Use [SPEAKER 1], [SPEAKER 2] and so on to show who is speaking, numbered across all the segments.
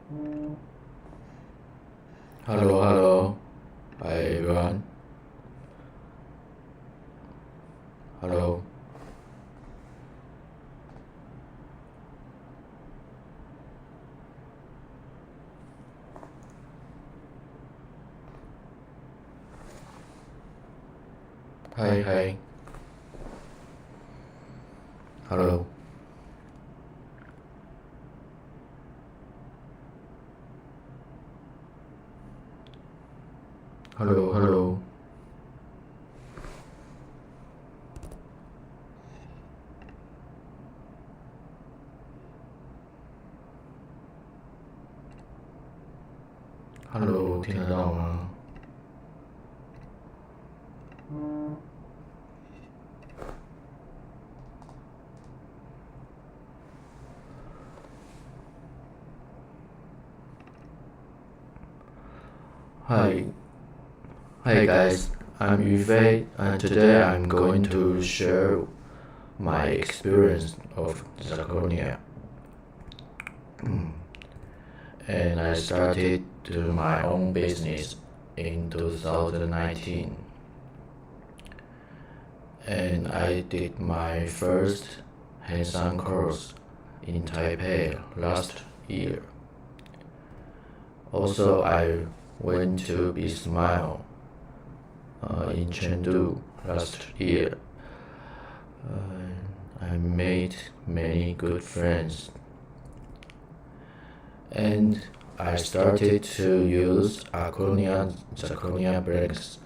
[SPEAKER 1] Hello. Hi everyone. Hello. Hi. Hello. Hello. Hello，听得到吗？Hi. Hi guys, I'm Yufei and today I'm going to share my experience of Zirconia. And I started to my own business in 2019. And I did my first hands-on course in Taipei last year. Also, I went to Be Smile in Chengdu last year. I made many good friends. And I started to use Zirconia bricks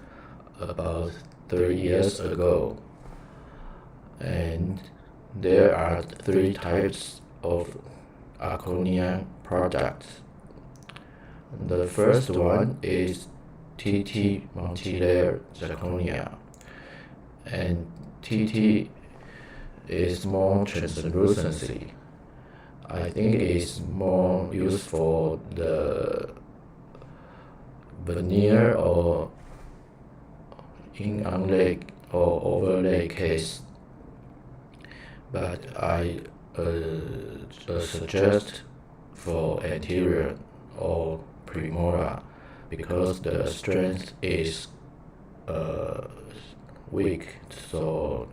[SPEAKER 1] about 3 years ago. And there are 3 types of Zirconia products. The first one is TT multi-layer Zirconia, and TT is more translucency. I think it's more used for the veneer or in unlay or overlay case, but I suggest for anterior or premolar because the strength is weak, so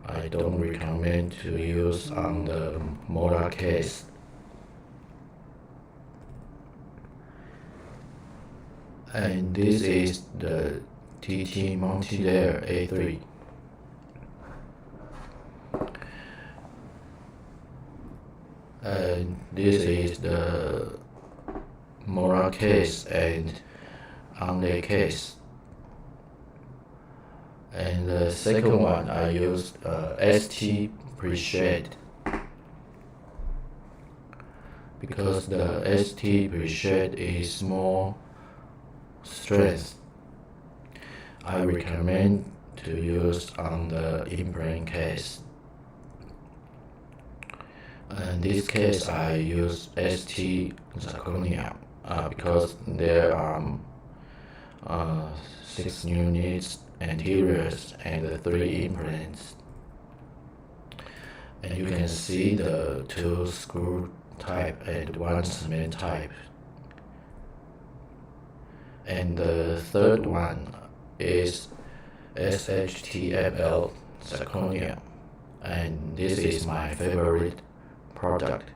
[SPEAKER 1] I don't recommend to use on the molar case. And this is the TT multi-layer A3. And this is the molar case and unlay case. And the second one I used ST pre-shade because the ST pre-shade is more strength. I recommend to use on the imprint case. In this case I use ST Zirconia because there are 6 units anteriors and 3 imprints. And you can see the 2 screw type and 1 cement type. And the third one is SHTFL Zirconia, and this is my favorite product.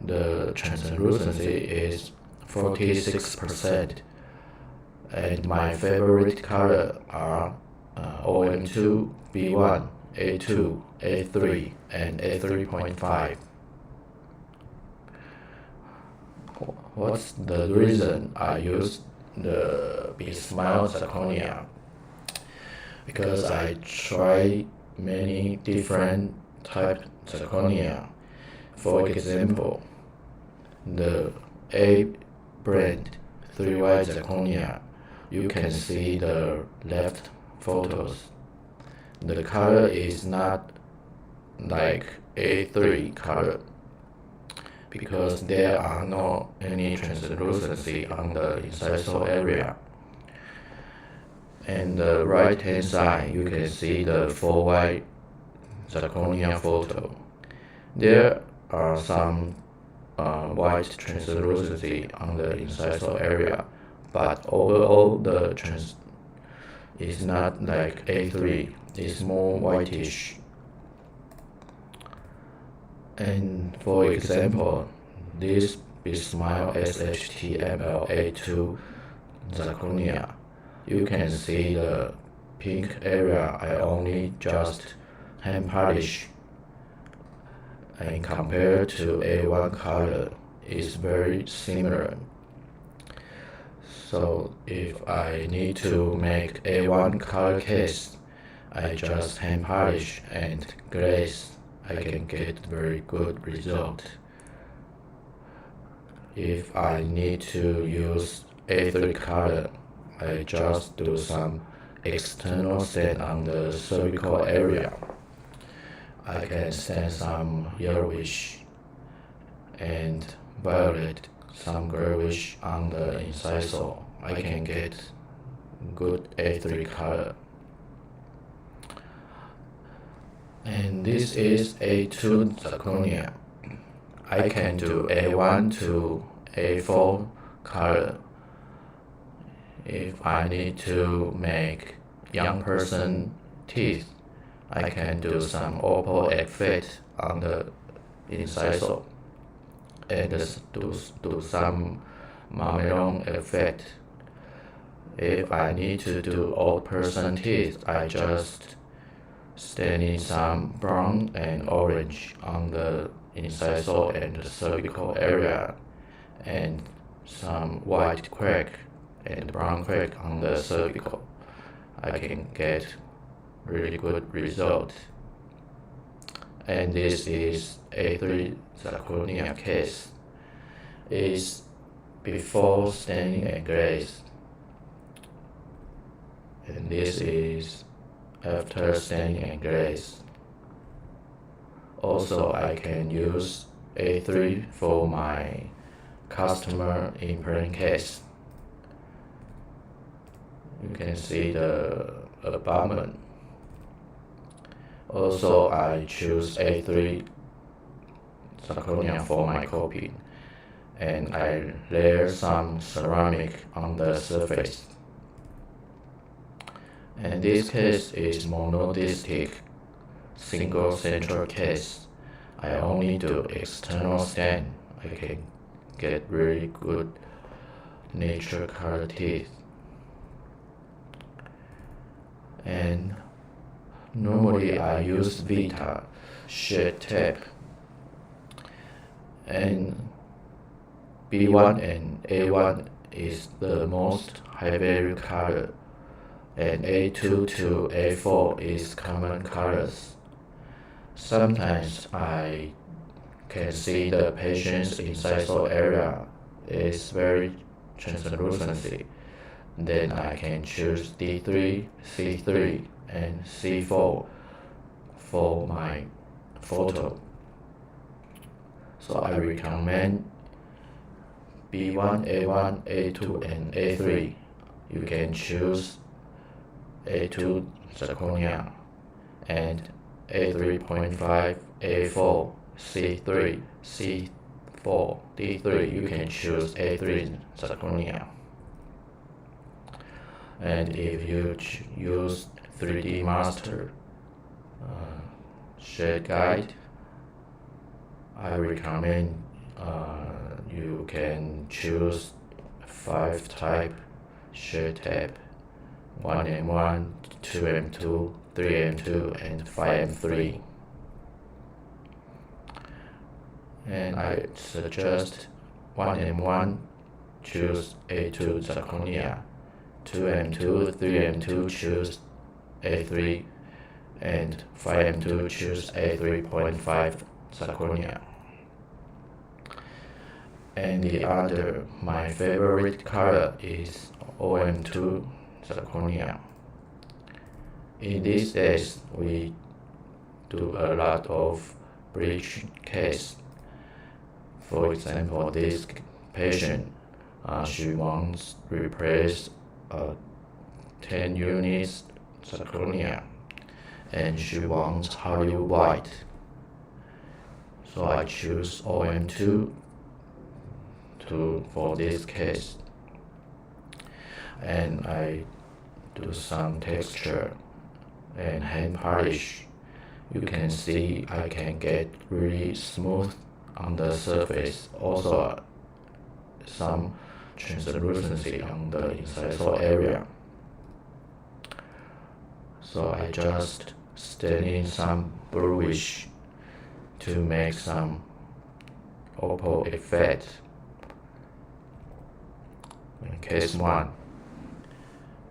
[SPEAKER 1] The translucency is 46%, and my favorite color are OM2, B1, A2, A3, and A3.5. What's the reason I use the Be Smile Zirconia? Because I try many different type zirconia. For example, the A brand 3Y zirconia, you can see the left photos. The color is not like A3 color because there are no any translucency on the incisal area. And the right hand side you can see the 4Y zirconia photo. There are 3 colors, 4Y, 3Y, and 3Y. And the 4Y zirconia is more translucent. I think it's more used for the veneer or in unlay case, but I don't recommend to use on the molar case. And the second one I use ST Pre-Shade because the ST Pre-Shade is more strength. I recommend to use on the imprint case. And this is the 2 screw type and 1 cement type. And the third one is SHTFL Zirconia, and this is my favorite product. The translucency is 46%, and my favorite color are OM2, B1, A2, A3, and A3.5. What's the reason I use the Be Smile Zirconia? Because I try many different type zirconia. are some white translucency on the incisal area, but overall the is not like A3, it's more whitish. And for example, this Bismile SHTML-A2 Zirconia, you can see the pink area I only just hand polish, and compared to A1 color is very similar. So if I need to make A1 color case, I just hand polish and glaze. I can get very good result. If I need to use A3 color, I just do some external stain on the cervical area. I can stain some yellowish and violet, some grayish on the incisal. I can get good A3 color. And this is A2 Zirconia. I can do A1 to A4 color. If I need to make young person teeth, I can do some opal effect on the incisal and do some marmelon effect. If I need to do old person teeth, I just stain in some brown and orange on the incisal and the cervical area, and some white crack and brown crack on the cervical. I can get really good result. And this is A3 Zirconia case. Is before staining and glaze. And this is after staining and glaze. Also, I can use A3 for my customer implant case. You can see the abutment. Also, I choose A3 Zirconia for my copy, and I layer some ceramic on the surface. And this case is monodistic, single central case. I only do external stain. I can get really good nature color teeth. And normally I use Vita sheet tape. And B1 and A1 is the most high value color, and A2 to A4 is common colors. Sometimes I can see the patient's incisal area is very translucency. Then I can choose D3, C3, and C4 for my photo. So I recommend B1, A1, A2, and A3. You can choose A2 Zirconia and A3.5, A4, C3, C4, D3. You can choose A3 Zirconia. And if you use 3D Master shade guide, I recommend you can choose 5 type shade tape: 1M1, 2M2, 3M2, and 5M3. And I suggest 1M1, choose A2 Zirconia, 2M2, 3M2, choose A3, and 5M2, choose A3.5 Zirconia. And my favorite color is OM2 Zirconia. In these days, we do a lot of bridge case. For example, this patient, she wants to replace 10 units zirconia, and she wants Hollywood white. So I choose OM2 for this case, and I do some texture and hand polish. You can see I can get really smooth on the surface, also some translucency on the incisal area. So I just stain in some bluish to make some opal effect. In case 1.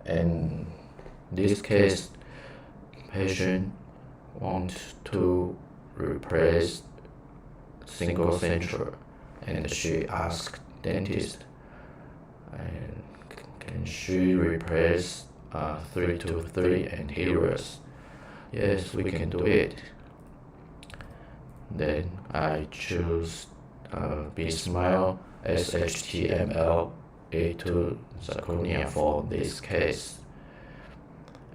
[SPEAKER 1] And this case, patient wants to replace single central, and she asked dentist, and can she replace 3 to 3 anteriors? Yes, we can do it. Then I choose B-Smile SHTML A2 Zirconia for this case,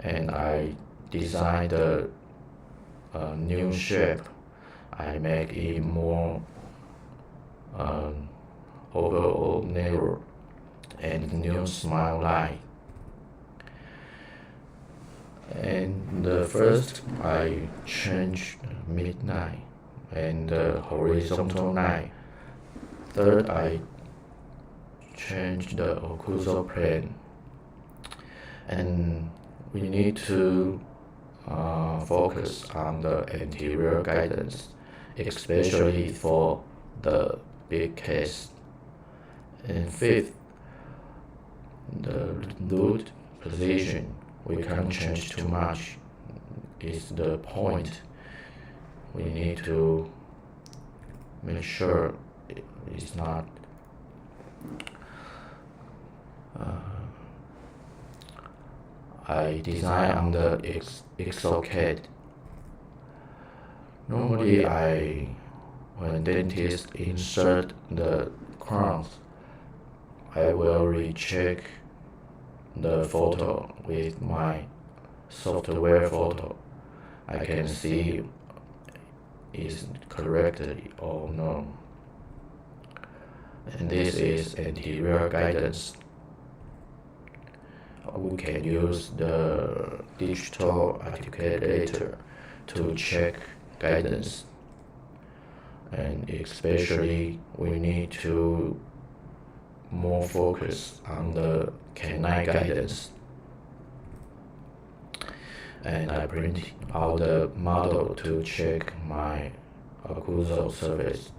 [SPEAKER 1] and I designed a new shape. I make it more overall narrow and new smile line. And the first I change midline and the horizontal line. Third, I change the occlusal plane, and we need to focus on the anterior guidance, especially for the big case. And fifth, the root position, we can't change too much. It's the point. We need to make sure it's not I design on the exocad. Normally, when dentists insert the crowns, I will recheck the photo with my software photo. I can see is correctly or no. And this is anterior guidance. We can use the digital articulator to check guidance, and especially we need to more focus on the canine guidance. And I print out the model to check my occlusal surface.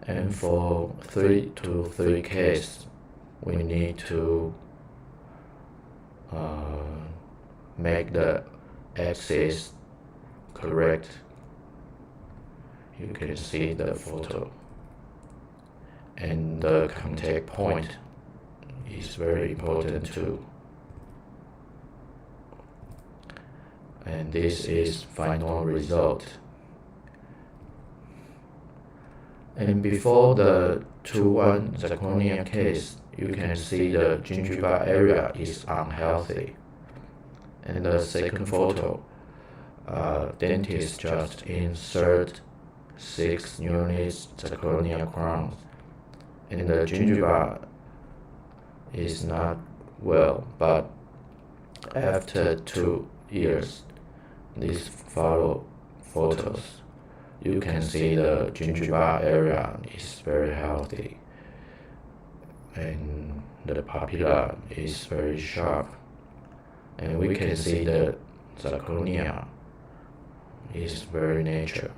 [SPEAKER 1] And for 3 to 3 case, we need to make the axis correct. You can see the photo, and the contact point is very important too. And this is final result. And before the 2-1 zirconia case, you can see the gingiva area is unhealthy. And the second photo, dentist just insert 6 units zirconia crowns, and the gingiva is not well, but after 2 years, these follow photos, you can see the gingiva area is very healthy, and the papilla is very sharp, and we can see the zirconia is very natural.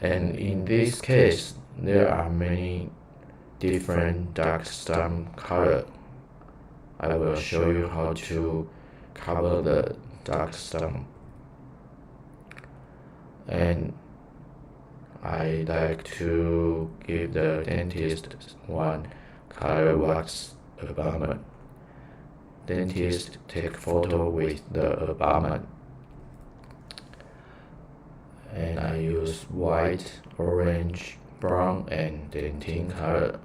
[SPEAKER 1] And in this case, there are many different dark stem color. I will show you how to cover the dark stem. And I like to give the dentist one color wax abutment. Dentist take photo with the abutment, and I use white, orange, brown, and dentine color.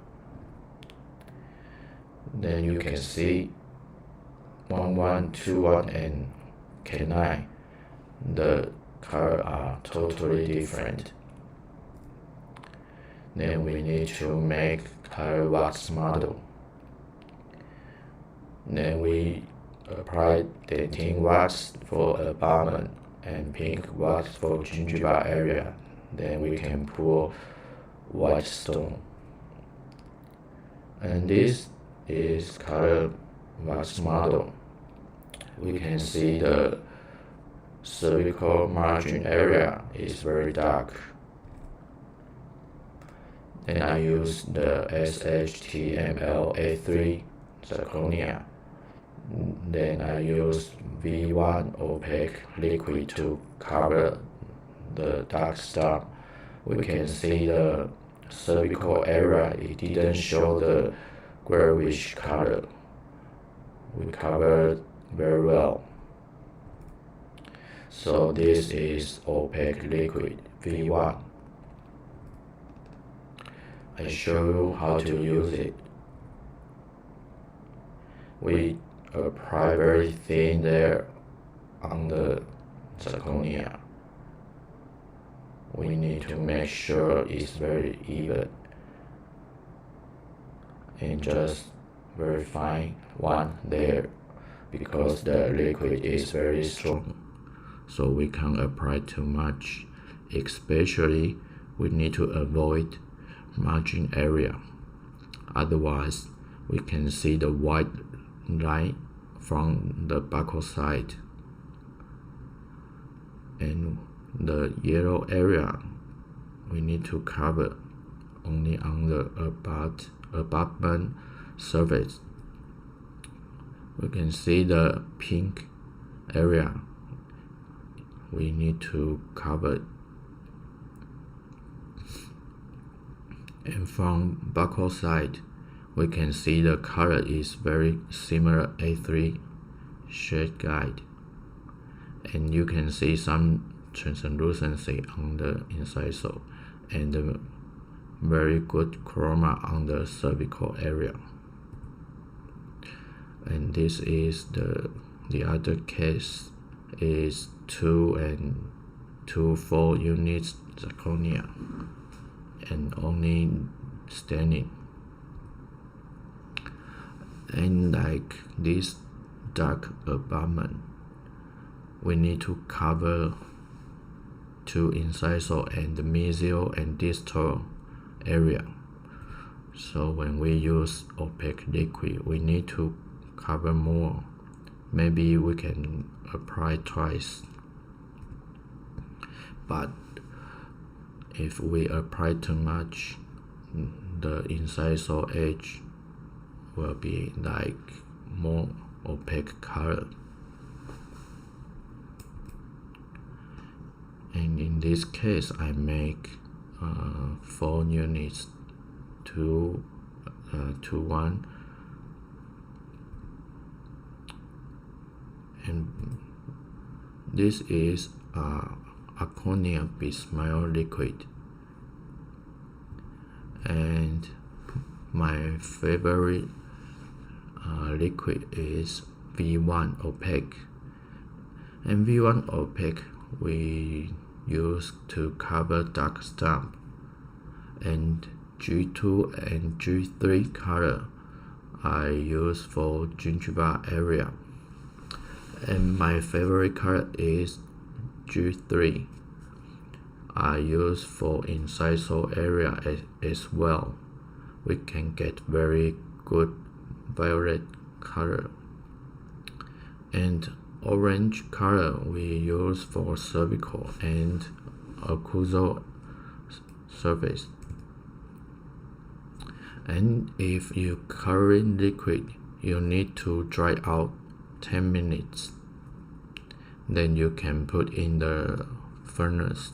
[SPEAKER 1] Then you can see 1-1, 2-1, and canine. The color are totally different. Then we need to make color wax model. Then we apply dentin wax for abutment and pink wax for gingiva area. Then we can pour white stone. And this is color wax model. We can see the cervical margin area is very dark. Then I use the SHTML-A3 Zirconia. Then I use V1 opaque liquid to cover the dark stuff. We can see the cervical area, it didn't show the grayish color. We covered very well. So this is opaque liquid V1. I show you how to use it. We apply very thin layer on the zirconia. We need to make sure it's very even. And just very fine one layer because the liquid is very strong. So we can't apply too much. Especially we need to avoid margin area. Otherwise we can see the white line from the buccal side. And the yellow area we need to cover only on the abutment surface. We can see the pink area we need to cover. And from buccal side we can see the color is very similar A3 shade guide, and you can see some translucency on the incisal and very good chroma on the cervical area. And this is the other case is 2 and 2/4 units zirconia and only staining. And like this dark abutment, we need to cover 2 incisal and the mesial and distal area. So when we use opaque liquid, we need to cover more. Maybe we can apply twice. But if we apply too much, the incisal edge will be like more opaque color. And in this case I make 4 units, 2 to 1, and this is Zirconia Bismile liquid. And my favorite liquid is V1 opaque. And V1 opaque we use to cover dark stump, and G2 and G3 color I use for gingiva area. And my favorite color is G3. I use for incisal area as well. We can get very good violet color. And orange color we use for cervical and occlusal surface. And if you cover in liquid, you need to dry out 10 minutes. Then you can put in the furnace.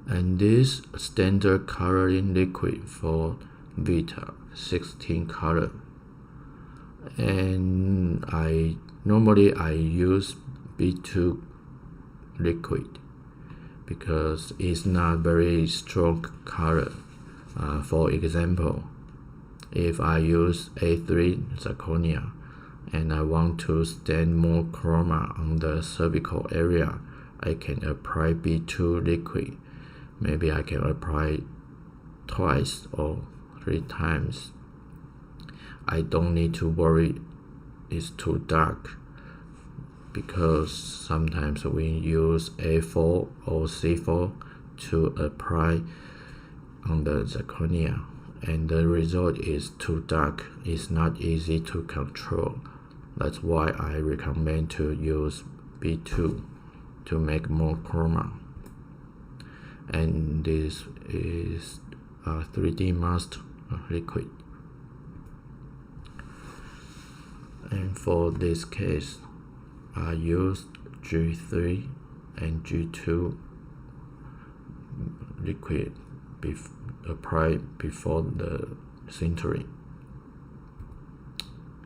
[SPEAKER 1] And this standard coloring liquid for Vita 16 color. And normally I use B2 liquid because it's not very strong color. For example, if I use A3 zirconia and I want to stain more chroma on the cervical area, I can apply B2 liquid. Maybe I can apply twice or 3 times. I don't need to worry it's too dark, because sometimes we use A4 or C4 to apply on the zirconia, and the result is too dark. It's not easy to control. That's why I recommend to use B2 to make more chroma. And this is a 3D mask liquid. And for this case, I used G3 and G2 liquid applied before the sintering,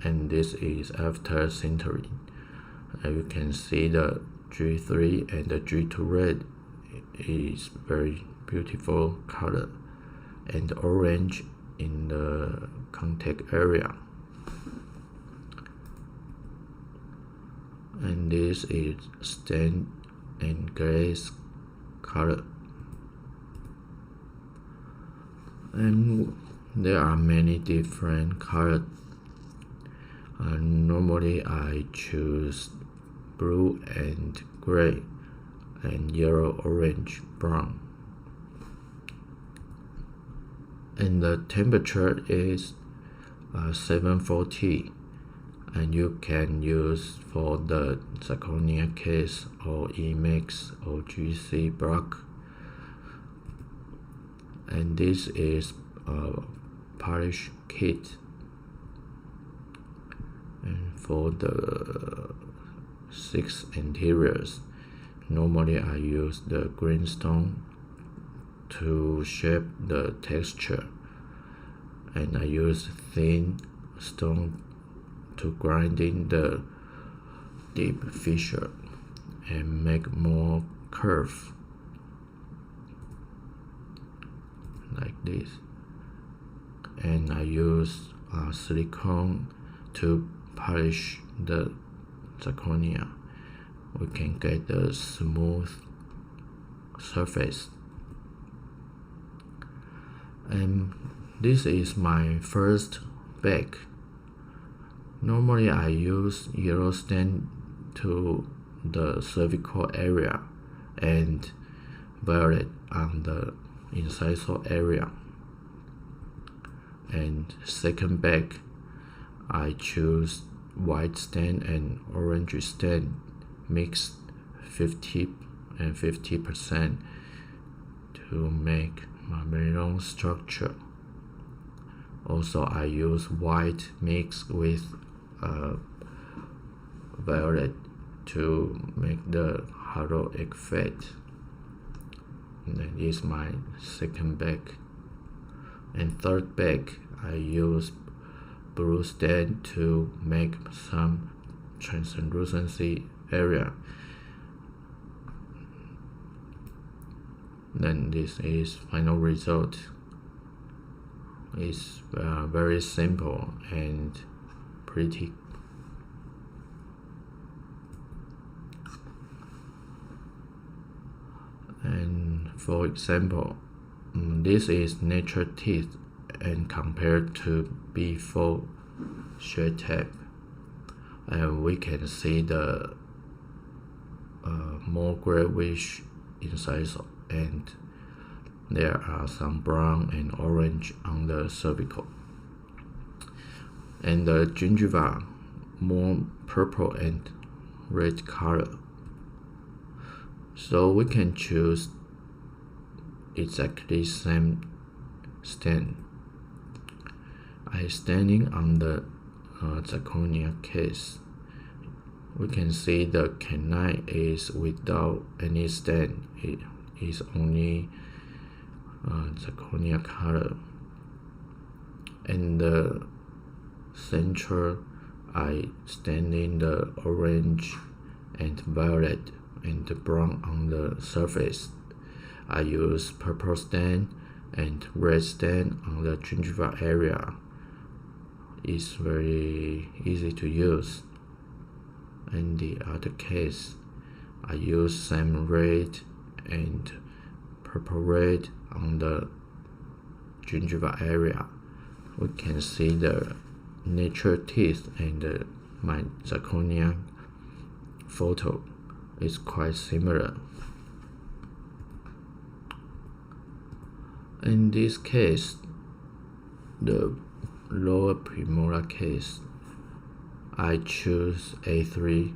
[SPEAKER 1] and this is after sintering. You can see the G3 and the G2 red is very beautiful color, and orange in the contact area. And this is stained and glaze color. And there are many different colors. Normally I choose blue and gray and yellow, orange, brown. And the temperature is 740, and you can use for the zirconia case or EMAX or GC block. And this is a polish kit. And for the 6 interiors, normally I use the greenstone to shape the texture, and I use thin stone to grind in the deep fissure and make more curve like this. And I use silicone to polish the zirconia. We can get a smooth surface. And this is my first bag. Normally I use yellow stain to the cervical area and violet on the incisor area. And second bag, I choose white stain and orange stain mixed 50 and 50% to make my melon structure. Also, I use white mixed with violet to make the halo effect. And that is my second bag. And third bag, I use blue stain to make some translucency area. Then this is final result. It's very simple and pretty. And for example, this is natural teeth, and compared to before shade tape, and we can see the more grayish incisor, and there are some brown and orange on the cervical, and the gingiva more purple and red color. So we can choose exactly same stain. I standing on the zirconia case. We can see the canine is without any stain. It is only zirconia color. And the central, I standing the orange and violet and brown on the surface. I use purple stain and red stain on the gingiva area. is very easy to use. In the other case, I use same red and purple red on the gingiva area. We can see the natural teeth, and my zirconia photo is quite similar. In this case, the lower premolar case, I choose A3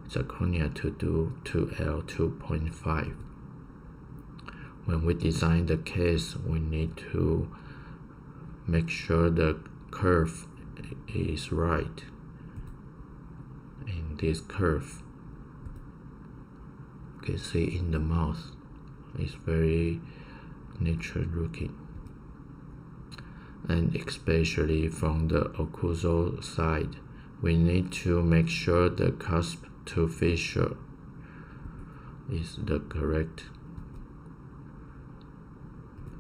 [SPEAKER 1] zirconia to do 2L 2.5. When we design the case, we need to make sure the curve is right. In this curve, you can see in the mouth, it's very natural looking, and especially from the occlusal side, we need to make sure the cusp to fissure is the correct.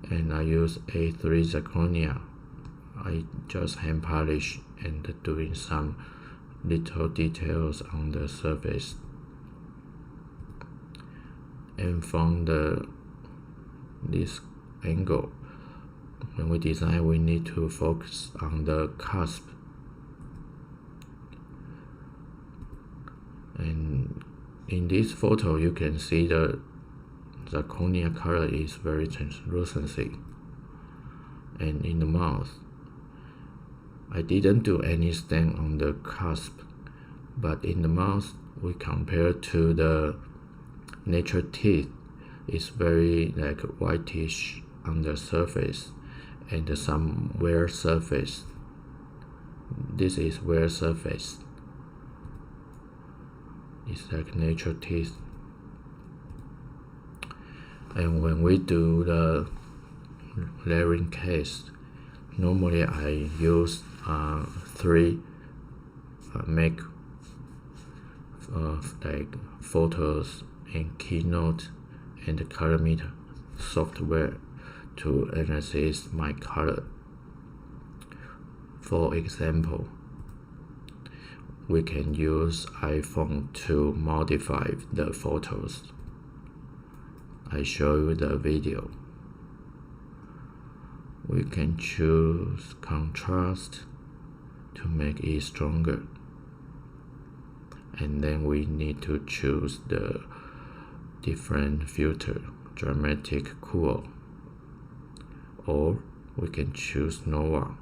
[SPEAKER 1] And I use A3 zirconia. I just hand polish and doing some little details on the surface. And from this angle, when we design, we need to focus on the cusp. And in this photo, you can see the zirconia color is very translucency. And in the mouth, I didn't do any stain on the cusp, but in the mouth, we compare to the natural teeth, it's very like whitish on the surface and some wear surface. This is wear surface. It's like natural teeth. And when we do the layering case, normally I use 3 make like photos and Keynote and colorimeter software to analyze my color. For example, we can use iPhone to modify the photos. I show you the video. We can choose contrast to make it stronger, and then we need to choose the different filter, dramatic cool, or we can choose Nova.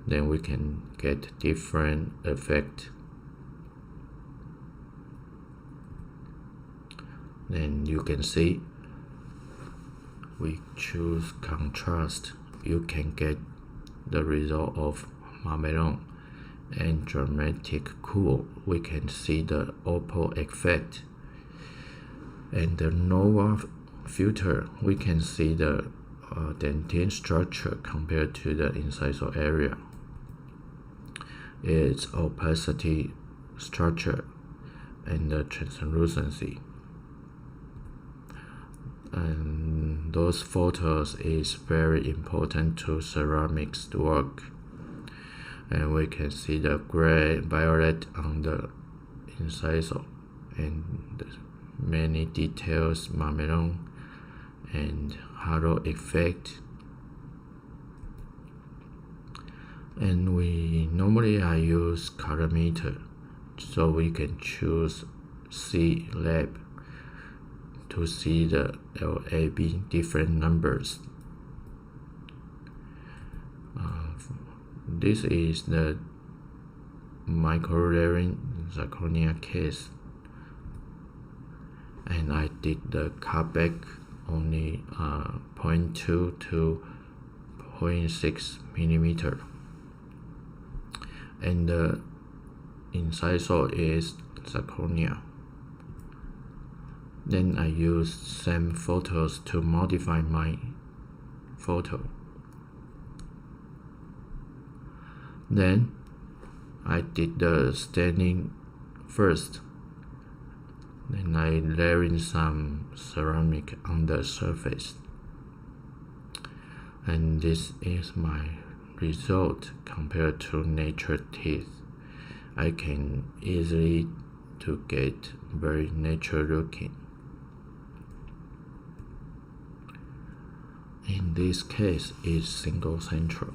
[SPEAKER 1] Then we can get different effect. Then you can see we choose contrast, you can get the result of marmelon. And dramatic cool, we can see the opal effect. And the Nova filter, we can see the dentine structure compared to the incisal area. Its opacity structure and the translucency. And those photos is very important to ceramics work. And we can see the gray violet on the incisal and many details, marmelon and halo effect. And normally I use colorimeter, so we can choose C lab to see the LAB different numbers. This is the micro layering zirconia case, and I did the cutback only 0.2 to 0.6 millimeter, and the incisal is zirconia. Then I used same photos to modify my photo. Then I did the staining first. Then I layering some ceramic on the surface. And this is my result compared to natural teeth. I can easily to get very natural looking. In this case, it's single central.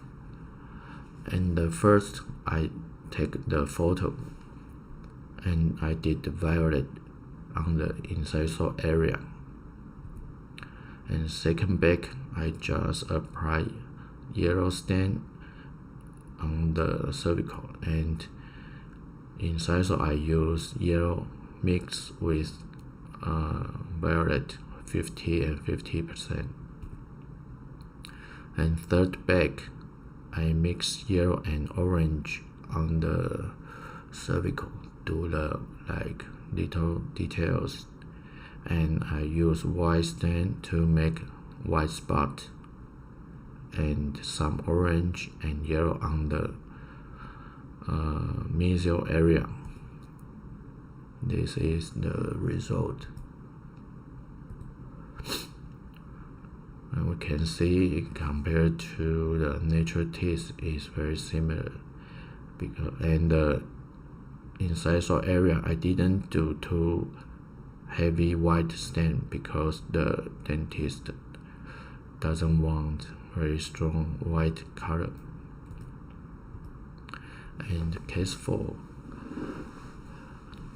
[SPEAKER 1] And first, I take the photo, and I did the violet on the incisor area. And second back, I just apply yellow stain on the cervical, and incisor I use yellow mixed with violet 50 and 50%. And third back, I mix yellow and orange on the cervical, do the little details, and I use white stain to make white spot and some orange and yellow on the mesial area. This is the result. And we can see compared to the natural teeth is very similar, and the incisor area I didn't do too heavy white stain because the dentist doesn't want very strong white color. And case 4,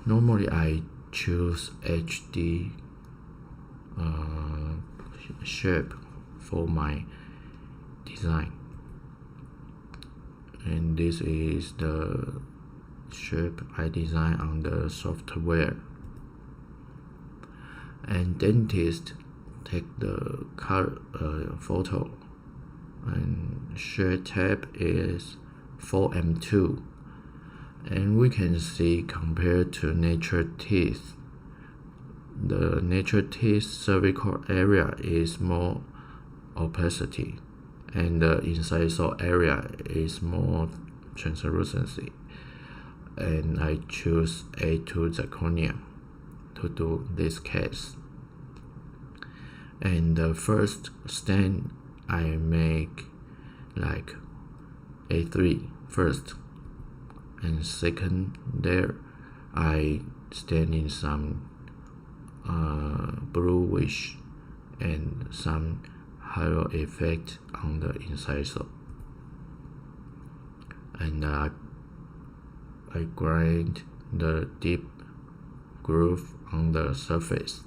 [SPEAKER 1] normally I choose HD shape for my design, and this is the shape I design on the software. And dentist take the color photo, and shape type is 4M2, and we can see compared to natural teeth, the natural teeth cervical area is more opacity, and the incisor area is more translucency, and I choose A2 zirconia to do this case. And the first stain I make A3 first, and second there I stain in some bluish and some halo effect on the incisor, and I grind the deep groove on the surface,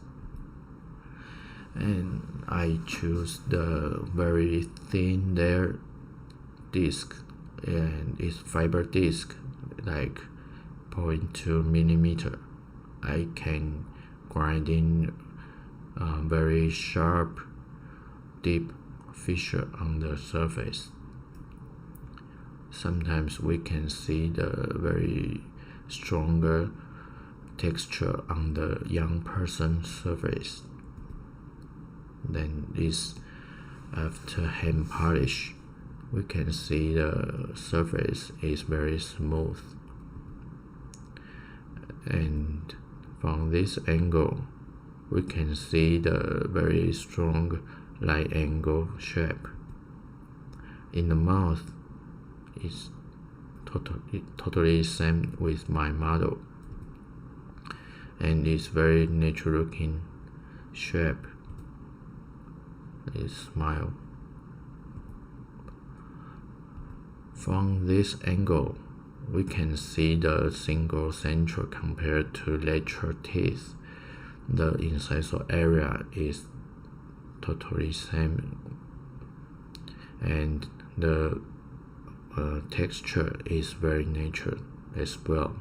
[SPEAKER 1] and I choose the very thin layer disc, and it's fiber disc 0.2 millimeter. I can grind in very sharp deep fissure on the surface. Sometimes we can see the very stronger texture on the young person's surface. Then this, after hand polish, we can see the surface is very smooth. And from this angle, we can see the very strong right angle shape. In the mouth, it's totally same with my model, and it's very natural looking shape. This smile. From this angle, we can see the single central compared to lateral teeth. The incisor area is totally same, and the texture is very natural as well.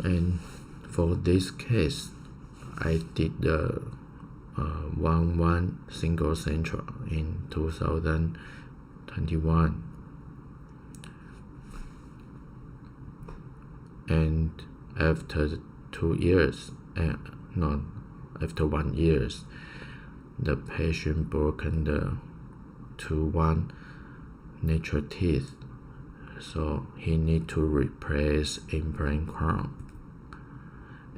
[SPEAKER 1] And for this case, I did the 1-1 single central in 2021, and after 2 years, after 1 year, the patient broken the 2-1 natural teeth, so he need to replace implant crown.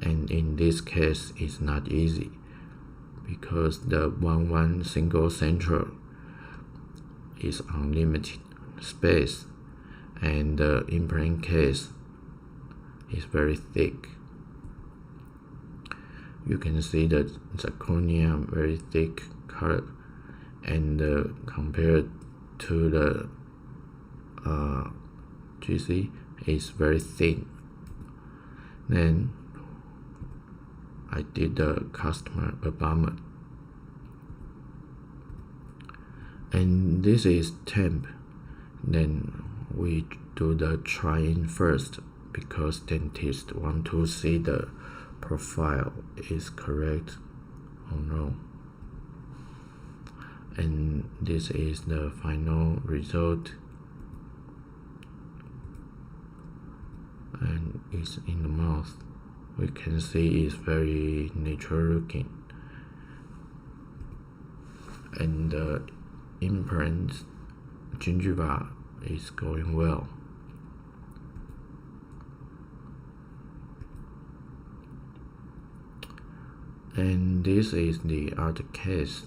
[SPEAKER 1] And in this case, it's not easy because the one single central is unlimited space, and the imprint case is very thick. You can see the zirconia very thick color, and compared to the GC is very thin. Then I did the customer abutment, and this is temp. Then we do the try-in first, because dentists want to see the profile is correct or no. And this is the final result, and it's in the mouth. We can see it's very natural looking, and the imprint gingiva is going well. And this is the other case.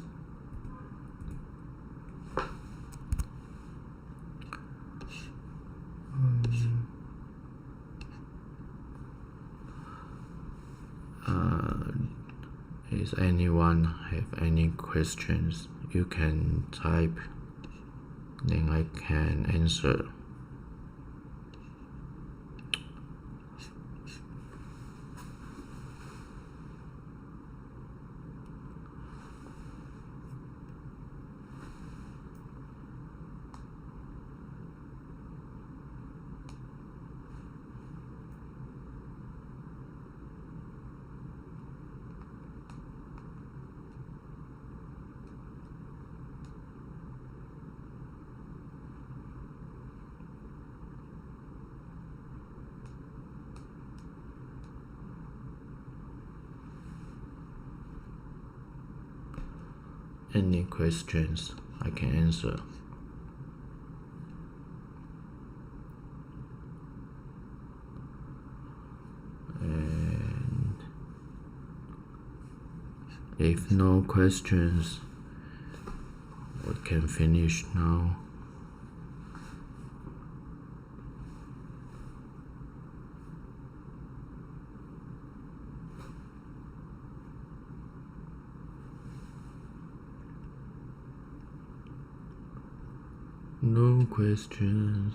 [SPEAKER 1] Is anyone have any questions? You can type, then I can answer. Any questions I can answer. And if no questions, we can finish now. No questions.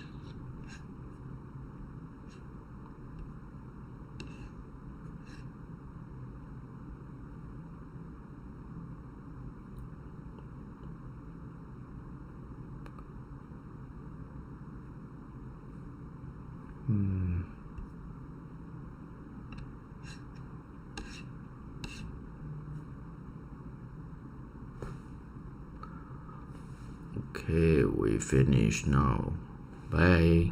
[SPEAKER 1] Okay, we finish now. Bye.